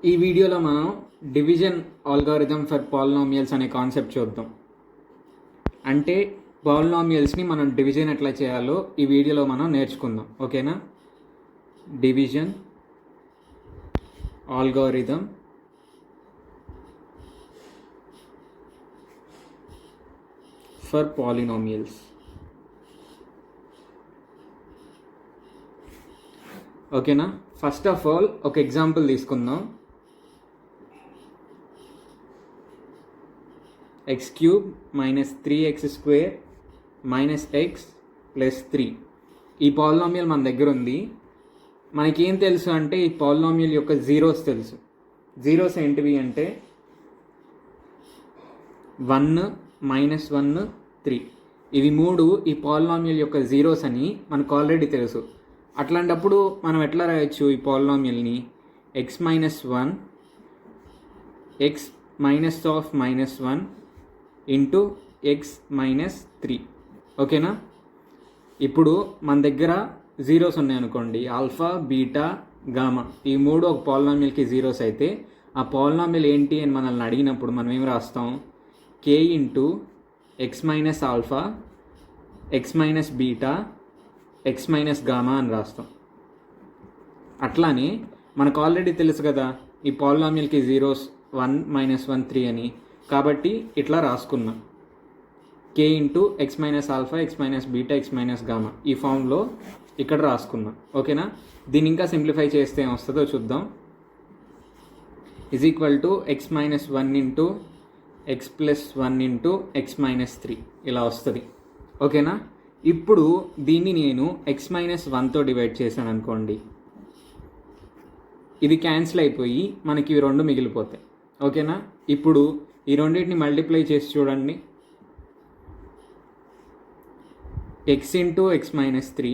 ఈ వీడియోలో మనం డివిజన్ ఆల్గారిథం ఫర్ పాలినామియల్స్ అనే కాన్సెప్ట్ చూద్దాం. అంటే పాలినామియల్స్ని మనం డివిజన్ ఎట్లా చేయాలో ఈ వీడియోలో మనం నేర్చుకుందాం. ఓకేనా? Division algorithm for polynomials. ఓకేనా? ఫస్ట్ ఆఫ్ ఆల్ ఒక ఎగ్జాంపుల్ తీసుకుందాం. x cube minus 3x² minus x plus 3 ఈ పాలినామియల్ మన దగ్గర ఉంది. మనకేం తెలుసు అంటే ఈ పాలినామియల్ యొక్క జీరోస్ తెలుసు. జీరోస్ ఏంటివి అంటే 1, -1, 3. ఇవి మూడు ఈ పాలినామియల్ యొక్క జీరోస్ అని మనకు ఆల్రెడీ తెలుసు. అట్లాంటప్పుడు మనం ఎట్లా రాయొచ్చు ఈ పాలినామియల్ని? x - 1 x minus of -1 into x - 3. ఓకేనా? ఇప్పుడు మన దగ్గర జీరోస్ ఉన్నాయనుకోండి, ఆల్ఫా, బీటా, గామా. ఈ మూడు ఒక పాలినామియల్కి జీరోస్ అయితే ఆ పాలినామియల్ ఏంటి అని మనల్ని అడిగినప్పుడు మనం ఏం రాస్తాం? k into x minus alpha, x minus beta, x minus gamma అని రాస్తాం. అట్లానే మనకు ఆల్రెడీ తెలుసు కదా ఈ పాలినామియల్కి జీరోస్ 1, -1, 3 అని. కాబట్టి ఇట్లా రాసుకున్నాం, k into x minus alpha, x minus beta, x minus gamma. ఈ ఫామ్లో ఇక్కడ రాసుకున్నాం. ఓకేనా? దీన్ని ఇంకా సింప్లిఫై చేస్తే ఏం వస్తుందో చూద్దాం. Is equal to x - 1 into x + 1 into x - 3 ఇలా వస్తుంది. ఓకేనా? ఇప్పుడు దీన్ని నేను x - 1తో డివైడ్ చేశాను అనుకోండి, ఇది క్యాన్సిల్ అయిపోయి మనకి ఇవి రెండు మిగిలిపోతాయి. ఓకేనా? ఇప్పుడు ఈ రెండింటిని మల్టిప్లై చేసి చూడండి. x into x - 3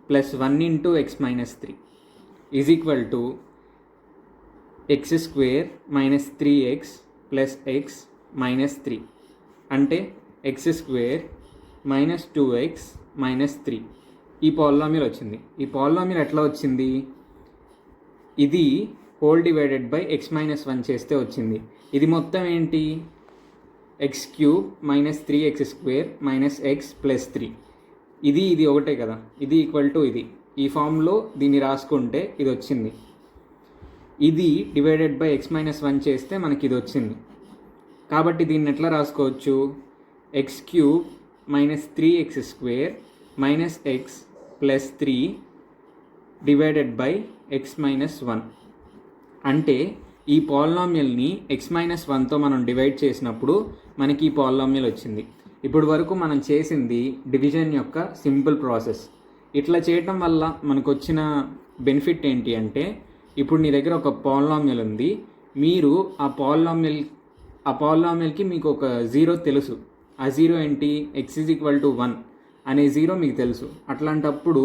plus 1 into x - 3 is equal to x² - 3x plus x - 3 అంటే x² - 2x - 3. ఈ పాలినామియల్ వచ్చింది. ఈ పాలినామియల్ ఎట్లా వచ్చింది? ఇది హోల్ డివైడెడ్ బై x - 1 చేస్తే వచ్చింది. ఇది మొత్తం ఏంటి? x³ - 3x² - x + 3. ఇది ఒకటే కదా, ఇది ఈక్వల్ టు ఇది. ఈ ఫామ్లో దీన్ని రాసుకుంటే ఇది వచ్చింది. ఇది డివైడెడ్ బై x - 1 చేస్తే మనకి ఇది వచ్చింది. కాబట్టి దీన్ని ఎట్లా రాసుకోవచ్చు? x³ - 3x² - x + 3 divided by x - 1. అంటే ఈ పాలినామియల్ని x - 1తో మనం డివైడ్ చేసినప్పుడు మనకి ఈ పాలినామియల్ వచ్చింది. ఇప్పుడు వరకు మనం చేసింది డివిజన్ యొక్క సింపుల్ ప్రాసెస్. ఇట్లా చేయటం వల్ల మనకు వచ్చిన బెనిఫిట్ ఏంటి అంటే, ఇప్పుడు నీ దగ్గర ఒక పాలినామియల్ ఉంది. మీరు ఆ పాలినామియల్కి మీకు ఒక జీరో తెలుసు. ఆ జీరో ఏంటి? x = 1 అనే జీరో మీకు తెలుసు. అట్లాంటప్పుడు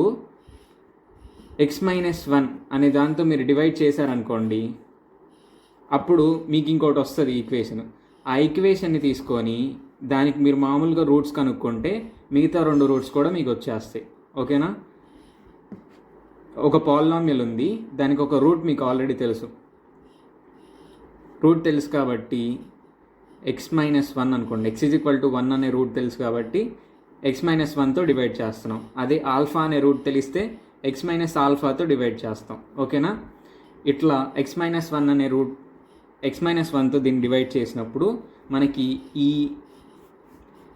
x - 1 అనే దాంతో మీరు డివైడ్ చేశారనుకోండి, అప్పుడు మీకు ఇంకోటి వస్తుంది ఈక్వేషన్. ఆ ఈక్వేషన్ని తీసుకొని దానికి మీరు మామూలుగా రూట్స్ కనుక్కుంటే మిగతా రెండు రూట్స్ కూడా మీకు వచ్చేస్తాయి. ఓకేనా? ఒక పాలినామియల్ ఉంది, దానికి ఒక రూట్ మీకు ఆల్రెడీ తెలుసు. రూట్ తెలుసు కాబట్టి x - 1 అనుకోండి, x = 1 అనే రూట్ తెలుసు కాబట్టి x - 1తో డివైడ్ చేస్తున్నాం. అదే ఆల్ఫా అనే రూట్ తెలిస్తే x - ఆల్ఫాతో డివైడ్ చేస్తాం. ఓకేనా? ఇట్లా x - 1 అనే రూట్ x - 1తో దీన్ని డివైడ్ చేసినప్పుడు మనకి ఈ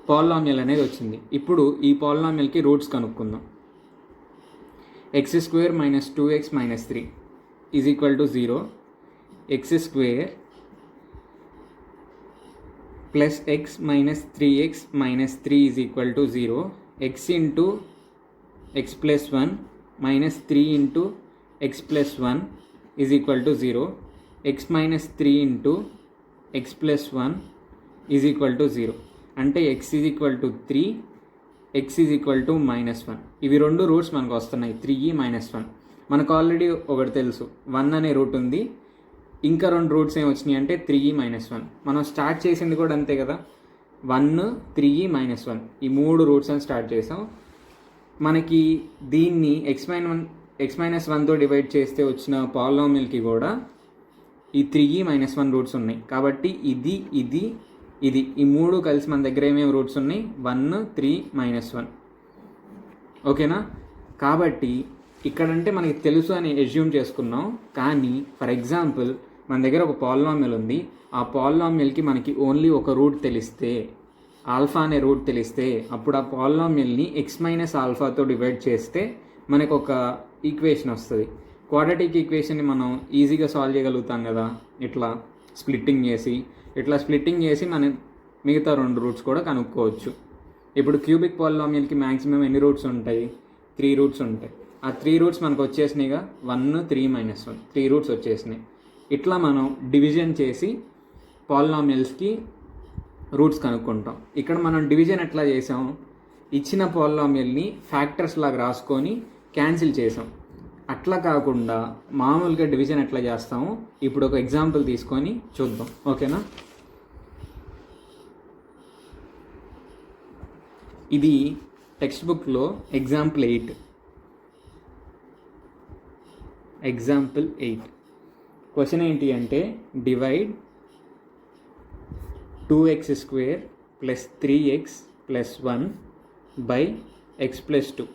పాలినామియల్ అనేది వచ్చింది. ఇప్పుడు ఈ పాలినామియల్కి రూట్స్ కనుక్కుందాం. x² - 2x - 3 is equal to 0. x² plus x - 3x - 3 is equal to 0. x into x + 1 - 3 into x + 1 is equal to 0. x - 3 into x + 1 is equal to 0. అంటే x = 3, x = -1. ఇవి రెండు రూట్స్ మనకు వస్తున్నాయి, 3e - 1. మనకు already ఒకటి తెలుసు, 1 అనే route ఉంది. ఇంకా రెండు రూట్స్ ఏమి వచ్చినాయి అంటే 3e - 1. మనం స్టార్ట్ చేసింది కూడా అంతే కదా, 1, 3e - 1 ఈ మూడు రూట్స్ అని స్టార్ట్ చేసాం. మనకి దీన్ని x - 1తో డివైడ్ చేస్తే వచ్చిన పాలినామియల్కి కూడా ఈ 3e - 1 రూట్స్ ఉన్నాయి కాబట్టి ఇది ఇది ఇది ఈ 3 కలిసి మన దగ్గర ఏమేమి రూట్స్ ఉన్నాయి 1 3 -1 ఓకేనా. కాబట్టి ఇక్కడంటే మనకి తెలుసు అని అజ్యూమ్ చేసుకున్నాం, కానీ ఫర్ ఎగ్జాంపుల్ మన దగ్గర ఒక పాలినామియల్ ఉంది, ఆ పాలినామియల్కి మనకి ఓన్లీ ఒక రూట్ తెలిస్తే, ఆల్ఫా అనే రూట్ తెలిస్తే, అప్పుడు ఆ పాలినామియల్ని x - ఆల్ఫాతో డివైడ్ చేస్తే మనకు ఒక ఈక్వేషన్ వస్తుంది. క్వాడ్రాటిక్ ఈక్వేషన్ని మనం ఈజీగా సాల్వ్ చేయగలుగుతాం కదా, ఇట్లా స్ప్లిట్టింగ్ చేసి మనం మిగతా 2 రూట్స్ కూడా కనుక్కోవచ్చు. ఇప్పుడు క్యూబిక్ పాలినామియల్కి మ్యాక్సిమం ఎన్ని రూట్స్ ఉంటాయి? 3 రూట్స్ ఉంటాయి. ఆ 3 రూట్స్ మనకు వచ్చేసినాయిగా 1 3 -1 3 రూట్స్ వచ్చేసినాయి. ఇట్లా మనం డివిజన్ చేసి పాలినామియల్స్కి రూట్స్ కనుక్కుంటాం. ఇక్కడ మనం డివిజన్ ఎట్లా చేసాం, ఇచ్చిన పాలినామియల్ని ఫ్యాక్టర్స్ లాగా రాసుకొని క్యాన్సిల్ చేసాం. అట్లా కాకుండా మామూలుగా డివిజన్ ఎట్లా చేస్తామో ఇప్పుడు ఒక ఎగ్జాంపుల్ తీసుకొని చూద్దాం, ఓకేనా. ఇది టెక్స్ట్ బుక్లో ఎగ్జాంపుల్ 8 క్వశ్చన్ ఏంటి అంటే divide 2x² + 3x + 1 by x + 2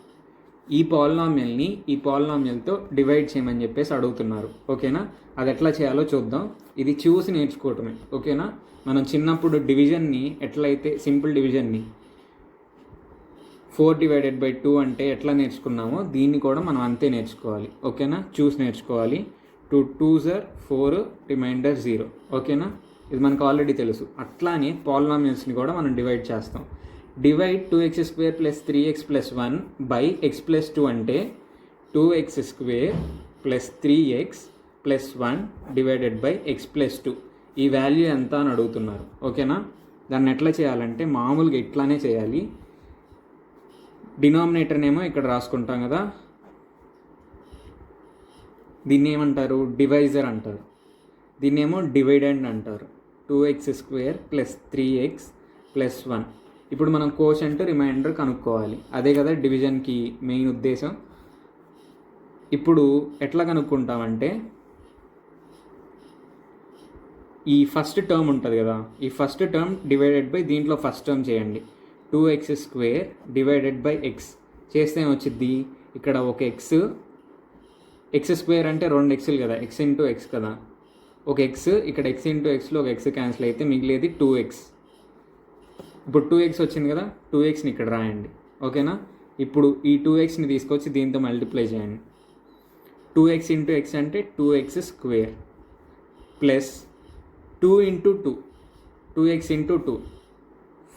ఈ పాలినామియల్తో డివైడ్ చేయమని చెప్పేసి అడుగుతున్నారు, ఓకేనా. అది ఎట్లా చేయాలో చూద్దాం. ఇది చూసి నేర్చుకోవటమే, ఓకేనా. మనం చిన్నప్పుడు డివిజన్ని ఎట్లయితే సింపుల్ డివిజన్ని 4/2 అంటే ఎట్లా నేర్చుకున్నామో దీన్ని కూడా మనం అంతే నేర్చుకోవాలి, ఓకేనా. చూసి నేర్చుకోవాలి. 2 2s are 4 రిమైండర్ 0, ఓకేనా. ఇది మనకు ఆల్రెడీ తెలుసు. అట్లానే పాలినామియల్స్ని కూడా మనం డివైడ్ చేస్తాం. Divide 2x² + 3x + 1 by x + 2 అంటే 2x² + 3x + 1 divided by x + 2 ఈ వాల్యూ ఎంత అని అడుగుతున్నారు, ఓకేనా. దాన్ని ఎట్లా చేయాలంటే మామూలుగా ఇట్లానే చేయాలి. డినామినేటర్నేమో ఇక్కడ రాసుకుంటాం కదా, దీన్ని ఏమంటారు? డివైజర్ అంటారు. దీన్నేమో డివైడెండ్ అంటారు. 2x² + 3x + 1. ఇప్పుడు మనం కోషంట్ రిమైండర్ కనుక్కోవాలి, అదే కదా డివిజన్కి మెయిన్ ఉద్దేశం. ఇప్పుడు ఎట్లా కనుక్కుంటామంటే ఈ ఫస్ట్ టర్మ్ ఉంటుంది కదా, ఈ ఫస్ట్ టర్మ్ డివైడెడ్ బై దీంట్లో ఫస్ట్ టర్మ్ చేయండి. 2x² డివైడెడ్ బై x చేస్తే ఏమొచ్చింది? ఇక్కడ ఒక x² అంటే 2 x'లు కదా, x × x కదా, ఒక x ఇక్కడ x × xలో ఒక x క్యాన్సిల్ అయితే మిగిలేది 2x. ఇప్పుడు 2x వచ్చింది కదా, 2xని ఇక్కడ రాయండి, ఓకేనా. ఇప్పుడు ఈ 2xని తీసుకొచ్చి దీంతో మల్టిప్లై చేయండి. 2x × x అంటే 2x² ప్లస్ 2 × 2 2x × 2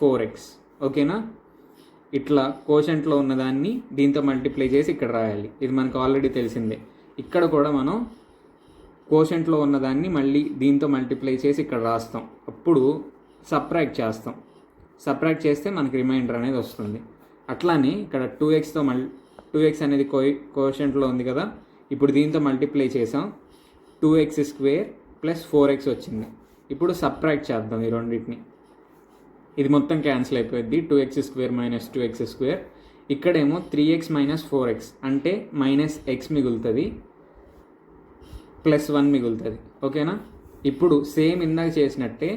4x, ఓకేనా. ఇట్లా కోషంట్లో ఉన్నదాన్ని దీంతో మల్టిప్లై చేసి ఇక్కడ రాయాలి. ఇది మనకు ఆల్రెడీ తెలిసిందే. ఇక్కడ కూడా మనం కోషంట్లో ఉన్నదాన్ని మళ్ళీ దీంతో మల్టిప్లై చేసి ఇక్కడ రాస్తాం. అప్పుడు సబ్ట్రాక్ట్ చేస్తాం. సబ్ట్రాక్ట్ చేస్తే మనకి రిమైండర్ అనేది వస్తుంది. అట్లానే ఇక్కడ 2x అనేది కోషంట్లో ఉంది కదా, ఇప్పుడు దీంతో మల్టిప్లై చేసాం. 2x² + 4x వచ్చింది. ఇప్పుడు సబ్ట్రాక్ట్ చేద్దాం ఈ రెండింటిని. ఇది మొత్తం క్యాన్సిల్ అయిపోయింది. 2x² - 2x². ఇక్కడేమో 3x - 4x అంటే -x మిగులుతుంది, +1 మిగులుతుంది, ఓకేనా. ఇప్పుడు సేమ్ ఇందాక చేసినట్టే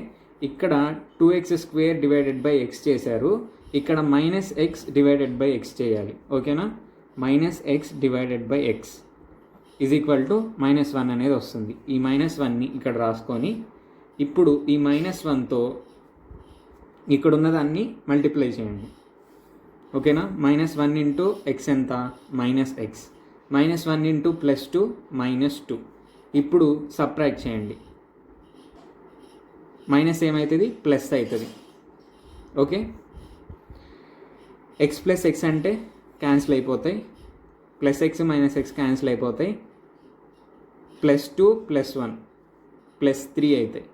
ఇక్కడ 2x² డివైడెడ్ బై x చేశారు, ఇక్కడ -x డివైడెడ్ బై x చేయాలి, ఓకేనా. -x డివైడెడ్ బై x = -1 అనేది వస్తుంది. ఈ -1ని ఇక్కడ రాసుకొని ఇప్పుడు ఈ -1తో ఇక్కడ ఉన్నదాన్ని మల్టిప్లై చేయండి, ఓకేనా. -1 × x ఎంత? -x. -1 × +2 -2. ఇప్పుడు సబ్ట్రాక్ట్ చేయండి. మైనస్ ఏమవుతుంది? ప్లస్ అవుతుంది, ఓకే. x + x అంటే క్యాన్సిల్ అయిపోతాయి, +x - x క్యాన్సిల్ అయిపోతాయి, +2 +1 +3 అవుతాయి.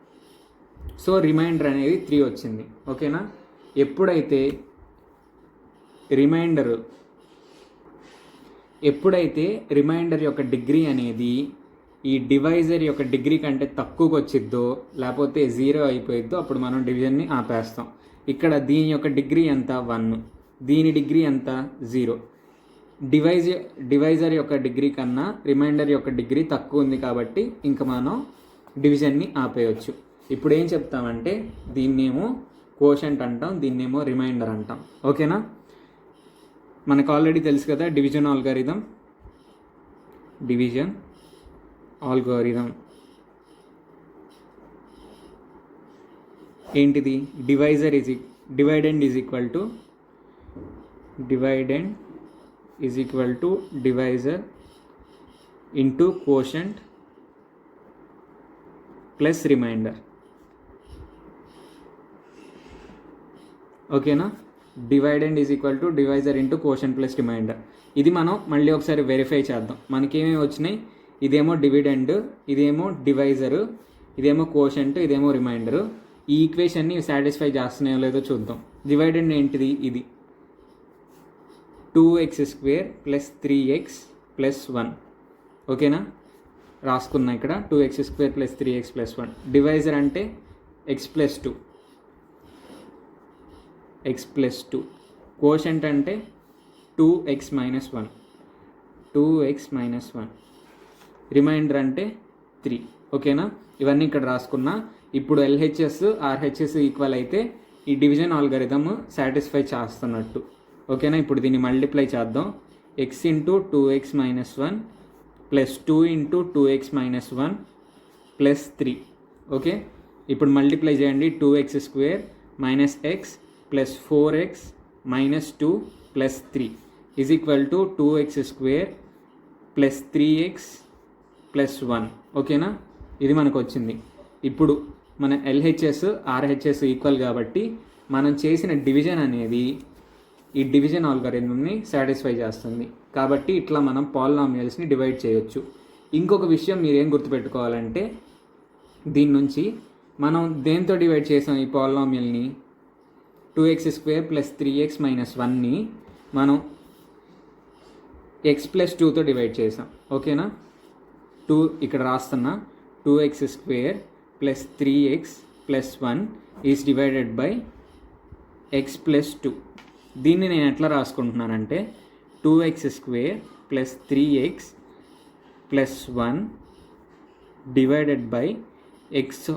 సో రిమైండర్ అనేది 3 వచ్చింది, ఓకేనా. ఎప్పుడైతే రిమైండర్ యొక్క డిగ్రీ అనేది ఈ డివైజర్ యొక్క డిగ్రీ కంటే తక్కువకి వచ్చిద్దో లేకపోతే 0 అయిపోయిద్దో అప్పుడు మనం డివిజన్ని ఆపేస్తాం. ఇక్కడ దీని యొక్క డిగ్రీ ఎంత? 1. దీని డిగ్రీ ఎంత? 0. డివైజర్ యొక్క డిగ్రీ కన్నా రిమైండర్ యొక్క డిగ్రీ తక్కువ ఉంది కాబట్టి ఇంకా మనం డివిజన్ని ఆపేయచ్చు. ఇప్పుడు ఏం చెప్తామంటే దీన్నేమో కోషంట్ అంటాం, దీన్నేమో రిమైండర్ అంటాం. ఓకేనా? మనకు ఆల్రెడీ తెలుసు కదా డివిజన్ ఆల్గారిథం. ఏంటిది? Dividend is equal to divisor into quotient plus remainder. ఓకేనా? Dividend is equal to divisor into quotient plus remainder. ఇది మనం మళ్ళీ ఒకసారి వెరిఫై చేద్దాం. మనకేమేమి వచ్చినాయి? ఇదేమో డివిడెండ్, ఇదేమో డివైజరు, ఇదేమో కోషంట్, ఇదేమో రిమైండరు. ఈ ఈక్వేషన్ని సాటిస్ఫై చేస్తున్నాయో లేదో చూద్దాం. డివైడెండ్ ఏంటిది? ఇది 2x² + 3x + 1. ఓకేనా? రాసుకున్నా ఇక్కడ 2x² + 3x + 1. డివైజర్ అంటే x + 2. కోషంట్ అంటే 2x - 1. రిమైండర్ అంటే 3. ఓకేనా? ఇవన్నీ ఇక్కడ రాసుకున్నా. ఇప్పుడు LHS RHS ఈక్వల్ అయితే ఈ డివిజన్ ఆల్గారిథమ్ సాటిస్ఫై చేస్తున్నట్టు. ఓకేనా? ఇప్పుడు దీన్ని మల్టిప్లై చేద్దాం. x × 2x - 1 + 2 × 2x - 1 + 3. ఓకే, ఇప్పుడు మల్టిప్లై చేయండి. 2x² - x + 4x - 2 + 3 = 2x² + 3x + 1. ఓకేనా? ఇది మనకు వచ్చింది. ఇప్పుడు మన LHS RHS ఈక్వల్ కాబట్టి మనం చేసిన డివిజన్ అనేది ఈ డివిజన్ ఆల్గారిథంని సాటిస్ఫై చేస్తుంది. కాబట్టి ఇట్లా మనం పాలినామియల్స్ని డివైడ్ చేయొచ్చు. ఇంకొక విషయం మీరేం గుర్తుపెట్టుకోవాలంటే, దీని నుంచి మనం దేంతో డివైడ్ చేసాం ఈ పాలినామియల్ని? 2x² + 3x - 1ని మనం x + 2తో డివైడ్ చేసాం. ఓకేనా? 2 ఇక్కడ రాస్తున్నా. 2x² + 3x + 1 is divided by x + 2. దీన్ని నేను ఎట్లా రాసుకుంటున్నానంటే 2x² + 3x + 1 divided by x - 2.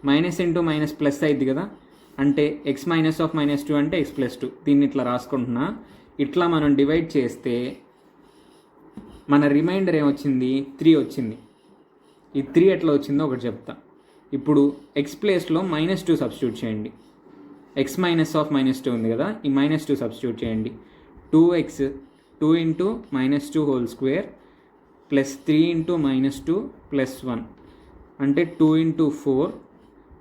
Minus into minus plus అయింది కదా, అంటే x - -2 అంటే x + 2. దీన్ని ఇట్లా రాసుకుంటున్నా. ఇట్లా మనం డివైడ్ చేస్తే మన రిమైండర్ ఏమొచ్చింది? 3 వచ్చింది. ఈ 3 ఎట్లా వచ్చిందో ఒకటి చెప్తా. ఇప్పుడు x ప్లేస్లో -2 సబ్స్టిట్యూట్ చేయండి. x - -2 ఉంది కదా, ఈ -2 సబ్స్టిట్యూట్ చేయండి. 2 × -2 2 + 3 × -2 + 1 అంటే 2 × 4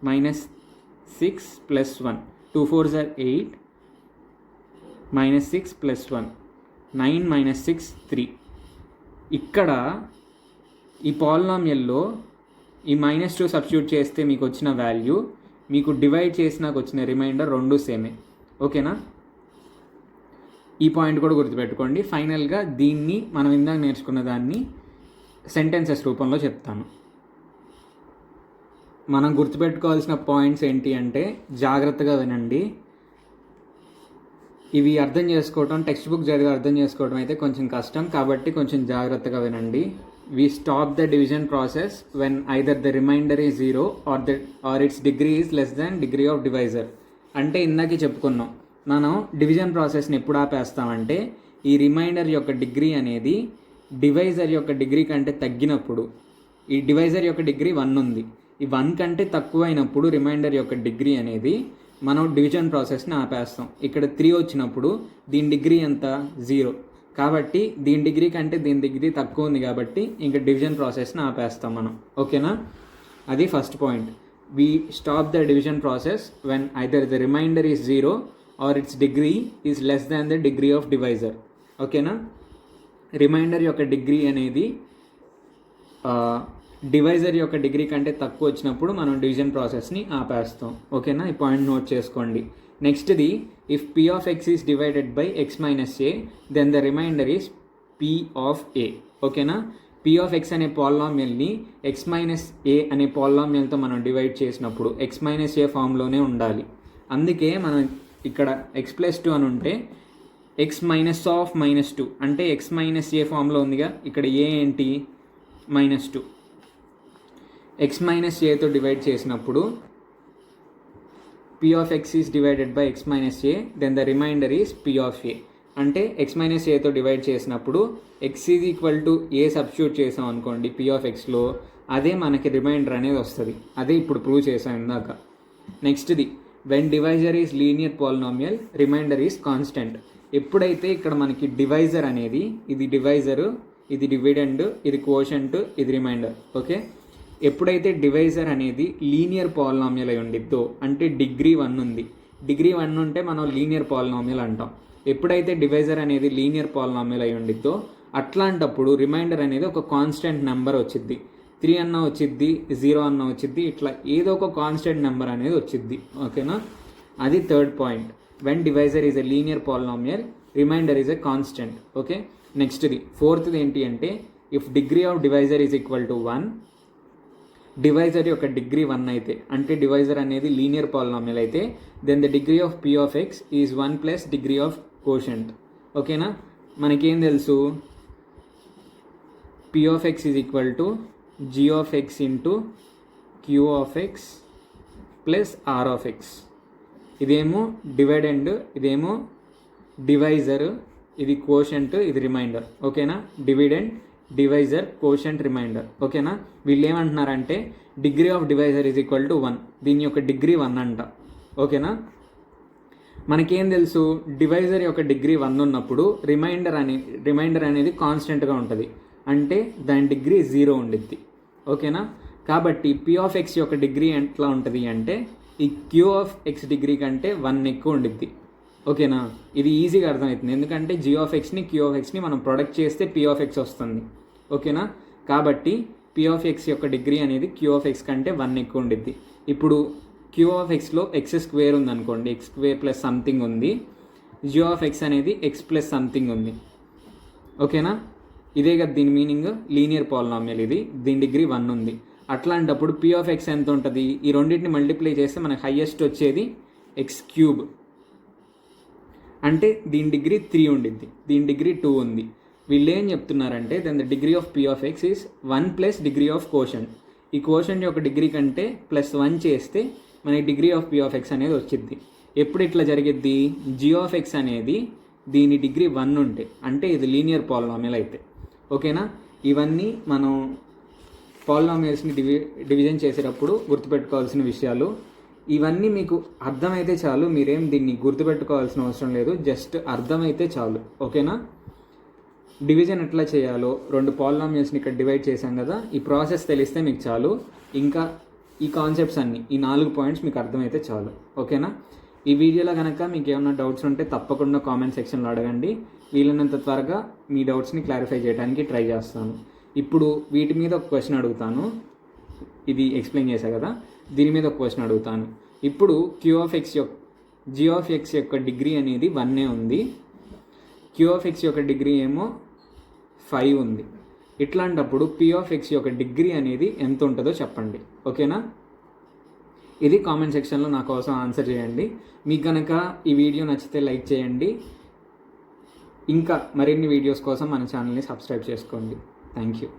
-6 + 1. 2 × 4 = 8 -6 + 1 9 - 6 3. ఇక్కడ ఈ పాలినామియల్లో ఈ -2 సబ్స్టిట్యూట్ చేస్తే మీకు వచ్చిన వాల్యూ, మీకు డివైడ్ చేసినాక వచ్చిన రిమైండర్ రెండు సేమే. ఓకేనా? ఈ పాయింట్ కూడా గుర్తుపెట్టుకోండి. ఫైనల్గా దీన్ని మనం ఇందాక నేర్చుకున్న దాన్ని సెంటెన్సెస్ రూపంలో చెప్తాను. మనం గుర్తుపెట్టుకోవాల్సిన పాయింట్స్ ఏంటి అంటే, జాగ్రత్తగా వినండి. ఇవి అర్థం చేసుకోవటం, టెక్స్ట్ బుక్ చదివి అర్థం చేసుకోవడం అయితే కొంచెం కష్టం, కాబట్టి కొంచెం జాగ్రత్తగా వినండి. We stop the division process when either the remainder is 0 or its degree is less than degree of divisor. అంటే ఇందాకే చెప్పుకున్నాం, మనం డివిజన్ ప్రాసెస్ని ఎప్పుడు ఆపేస్తామంటే ఈ రిమైండర్ యొక్క డిగ్రీ అనేది డివైజర్ యొక్క డిగ్రీ కంటే తగ్గినప్పుడు. ఈ డివైజర్ యొక్క డిగ్రీ 1 ఉంది, ఈ 1 కంటే తక్కువైనప్పుడు రిమైండర్ యొక్క డిగ్రీ అనేది మనం డివిజన్ ప్రాసెస్ని ఆపేస్తాం. ఇక్కడ 3 వచ్చినప్పుడు దీని డిగ్రీ ఎంత? 0. కాబట్టి దీని డిగ్రీ కంటే దీని డిగ్రీ తక్కువ ఉంది కాబట్టి ఇంకా డివిజన్ ప్రాసెస్ని ఆపేస్తాం మనం. ఓకేనా? అది first point. We stop the division process when either the remainder is 0 or its degree is less than the degree of divisor. ఓకేనా? రిమైండర్ యొక్క డిగ్రీ అనేది డివైజర్ యొక్క డిగ్రీ కంటే తక్కువ వచ్చినప్పుడు మనం డివిజన్ ప్రాసెస్ని ఆపేస్తాం. ఓకేనా? ఈ పాయింట్ నోట్ చేసుకోండి. నెక్స్ట్ది, if p of x is divided by x minus a, then the remainder is p of a. ఓకేనా? p of x అనే పాలినామియల్ని x మైనస్ a అనే పాలినామియల్తో మనం డివైడ్ చేసినప్పుడు x మైనస్ a ఫామ్లోనే ఉండాలి. అందుకే మనం ఇక్కడ x + 2 అని ఉంటే x - -2 అంటే x - a ఫామ్లో ఉందిగా. ఇక్కడ a ఏంటి? -2. ఎక్స్ మైనస్ ఏతో డివైడ్ చేసినప్పుడు p of x is divided by x minus a, then the remainder is p of a. అంటే x మైనస్ ఏతో డివైడ్ చేసినప్పుడు x is equal to A substitute చేసాం అనుకోండి p of xలో, అదే మనకి రిమైండర్ అనేది వస్తుంది. అదే ఇప్పుడు ప్రూవ్ చేసాం ఇందాక. నెక్స్ట్ది when divisor is linear polynomial remainder is constant. ఎప్పుడైతే ఇక్కడ మనకి డివైజర్ అనేది, ఇది డివైజరు, ఇది డివిడెండ్, ఇది కోషంట్, ఇది రిమైండర్. ఓకే, ఎప్పుడైతే డివైజర్ అనేది లీనియర్ పాలినామియల్ అయి ఉండిద్దో, అంటే డిగ్రీ 1 ఉంది, డిగ్రీ 1 ఉంటే మనం లీనియర్ పాలినామియల్ అంటాం. ఎప్పుడైతే డివైజర్ అనేది లీనియర్ పాలినామియల్ అయి ఉండిద్దో అట్లాంటప్పుడు రిమైండర్ అనేది ఒక కాన్స్టెంట్ నెంబర్ వచ్చిద్ది. 3 అన్న వచ్చిద్ది, 0 అన్న వచ్చిద్ది, ఇట్లా ఏదో ఒక కాన్స్టెంట్ నెంబర్ అనేది వచ్చిద్ది. ఓకేనా, అది third point. When divisor is a linear polynomial remainder is a constant. Okay, నెక్స్ట్ది ఫోర్త్ది ఏంటి అంటే if degree of divisor is equal to 1, divisor యొక్క డిగ్రీ 1 అయితే, అంటే డివైజర్ అనేది లీనియర్ పాలినామియల్ అయితే, then the degree of p of x is 1 plus degree of quotient. ఓకేనా, మనకేం తెలుసు, p of x is equal to g of x into q of x plus r of x. ఇదేమో dividend, ఇదేమో divisor, ఇది quotient, ఇది reminder. ఓకేనా, dividend, divisor, quotient, reminder. ఓకేనా, వీళ్ళు ఏమంటున్నారంటే degree of divisor is equal to 1, దీని యొక్క డిగ్రీ 1 అంట. ఓకేనా, మనకేం తెలుసు, డివైజర్ యొక్క డిగ్రీ 1 ఉన్నప్పుడు రిమైండర్ అనేది కాన్స్టెంట్గా ఉంటుంది, అంటే దాని డిగ్రీ 0 ఉండిద్ది. ఓకేనా, కాబట్టి p of x యొక్క డిగ్రీ ఎట్లా ఉంటుంది అంటే ఈ q of x డిగ్రీ కంటే 1 ఎక్కువ ఉండిద్ది. ఓకేనా, ఇది ఈజీగా అర్థమవుతుంది, ఎందుకంటే g of xని q of xని మనం ప్రొడక్ట్ చేస్తే p of x వస్తుంది. ఓకేనా, కాబట్టి p of x యొక్క డిగ్రీ అనేది q of x కంటే 1 ఎక్కువ ఉండిద్ది. ఇప్పుడు q of xలో x స్క్వేర్ ఉందనుకోండి, x స్క్వేర్ ప్లస్ సంథింగ్ ఉంది, g of x అనేది x ప్లస్ సంథింగ్ ఉంది. ఓకేనా, ఇదే కదా దీని మీనింగ్, లీనియర్ పాలినామియల్ ఇది, దీని డిగ్రీ 1 ఉంది. అట్లాంటప్పుడు p of x ఎంత ఉంటుంది, ఈ రెండింటిని మల్టిప్లై చేస్తే మనకు హైయెస్ట్ వచ్చేది x³, అంటే దీని డిగ్రీ 3 ఉండిద్ది, దీని డిగ్రీ 2 ఉంది. వీళ్ళు ఏం చెప్తున్నారంటే then the degree of p of x is 1 plus degree of quotient. ఈ కోషంట్ యొక్క డిగ్రీ కంటే ప్లస్ 1 చేస్తే మనకి degree of p of x అనేది వచ్చింది. ఎప్పుడు ఇట్లా జరిగిద్ది, g of x అనేది దీని డిగ్రీ 1 ఉంటే, అంటే ఇది లీనియర్ పాలినామియల్ అయితే. ఓకేనా, ఇవన్నీ మనం పాలినామియల్స్ని డివిజన్ చేసేటప్పుడు గుర్తుపెట్టుకోవాల్సిన విషయాలు. ఇవన్నీ మీకు అర్థమైతే చాలు, మీరేం దీన్ని గుర్తుపెట్టుకోవాల్సిన అవసరం లేదు, జస్ట్ అర్థమైతే చాలు. ఓకేనా, డివిజన్ ఎట్లా చేయాలో, 2 పాలినామియల్స్ని ఇక్కడ డివైడ్ చేశాం కదా, ఈ ప్రాసెస్ తెలిస్తే మీకు చాలు. ఇంకా ఈ కాన్సెప్ట్స్ అన్నీ, ఈ 4 పాయింట్స్ మీకు అర్థమైతే చాలు. ఓకేనా, ఈ వీడియోలో కనుక మీకు ఏమైనా డౌట్స్ ఉంటే తప్పకుండా కామెంట్ సెక్షన్లో అడగండి, వీలైనంత త్వరగా మీ డౌట్స్ని క్లారిఫై చేయడానికి ట్రై చేస్తాను. ఇప్పుడు వీటి మీద ఒక క్వశ్చన్ అడుగుతాను, ఇది ఎక్స్ప్లెయిన్ చేశా కదా, దీని మీద ఒక క్వశ్చన్ అడుగుతాను. ఇప్పుడు g of x యొక్క డిగ్రీ అనేది 1 ఉంది, q of x యొక్క డిగ్రీ ఏమో 5 ఉంది. ఇట్లాంటప్పుడు p of x యొక్క డిగ్రీ అనేది ఎంత ఉంటుందో చెప్పండి. ఓకేనా, ఇది కామెంట్ సెక్షన్లో నా కోసం ఆన్సర్ చేయండి. మీకు కనుక ఈ వీడియో నచ్చితే లైక్ చేయండి, ఇంకా మరిన్ని వీడియోస్ కోసం మన ఛానల్ని సబ్స్క్రైబ్ చేసుకోండి. Thank you.